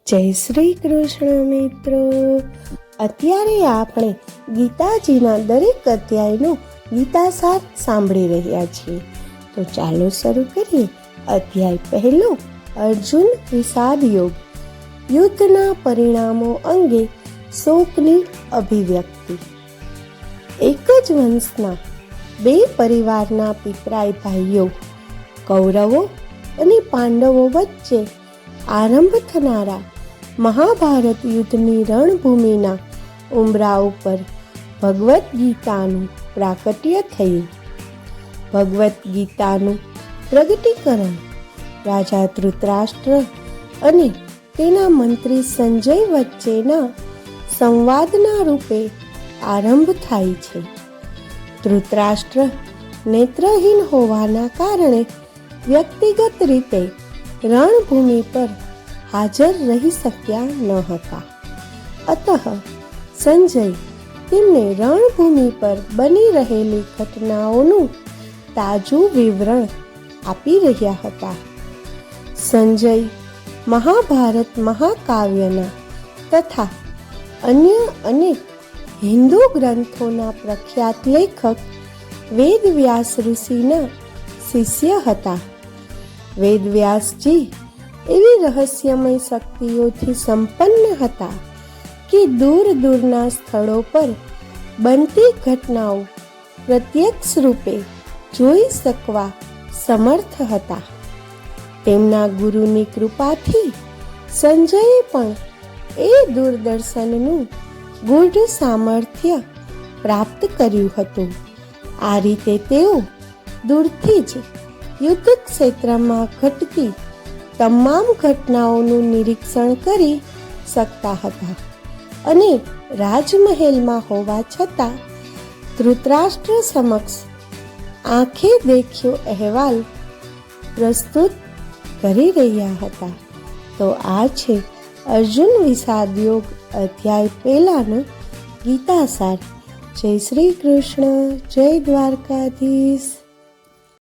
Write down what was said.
જય શ્રી કૃષ્ણ મિત્રો. અત્યારે આપણે ગીતાજીના દરેક અધ્યાયનો ગીતાસાર સાંભળી રહ્યા છીએ. તો ચાલો શરૂ કરીએ. અધ્યાય પહેલો, અર્જુન વિષાદ યોગ. યુદ્ધના પરિણામો અંગે શોકની અભિવ્યક્તિ. એક જ વંશના બે પરિવારના પિતરાઈ ભાઈઓ કૌરવો અને પાંડવો વચ્ચે આરંભ થનારા મહાભારત યુદ્ધની રણભૂમિના ઉંબરા ઉપર ભગવદ્ ગીતાનું પ્રાકટ્ય થયું. ભગવદ્ ગીતાનું પ્રગટીકરણ રાજા ધૃતરાષ્ટ્ર અને તેના મંત્રી સંજય વચ્ચેના સંવાદના રૂપે આરંભ થાય છે. ધૃતરાષ્ટ્ર નેત્રહીન હોવાના કારણે વ્યક્તિગત રીતે રણભૂમિ પર હાજર રહી શક્યા ન હતા. અતઃ સંજય તેમને રણભૂમિ પર બની રહેલી ઘટનાઓનું તાજું વિવરણ આપી રહ્યા હતા. સંજય મહાભારત મહાકાવ્યના તથા અન્ય અનેક હિન્દુ ગ્રંથોના પ્રખ્યાત લેખક વેદવ્યાસ ઋષિના શિષ્ય હતા. વેદવ્યાસજી એવી રહસ્યમય શક્તિઓથી સંપન્ન હતા કે દૂર દૂરના સ્થળો પર બનતી ઘટનાઓ પ્રત્યક્ષ રૂપે જોઈ શકવા સમર્થ હતા. તેમના ગુરુની કૃપાથી સંજયે પણ એ દૂરદર્શનનું ગૂઢ સામર્થ્ય પ્રાપ્ત કર્યું હતું. આ રીતે તેઓ દૂરથી જ યુદ્ધ ક્ષેત્રમાં ઘટતી તમામ ઘટનાઓનું નિરીક્ષણ કરી શકતા હતા અને રાજમહેલમાં હોવા છતાં ધૃતરાષ્ટ્ર સમક્ષ આંખે દેખ્યો અહેવાલ પ્રસ્તુત કરી રહ્યા હતા. તો આ છે અર્જુન વિષાદ યોગ અધ્યાય પહેલાનો ગીતાસાર. જય શ્રી કૃષ્ણ. જય દ્વારકાધીશ.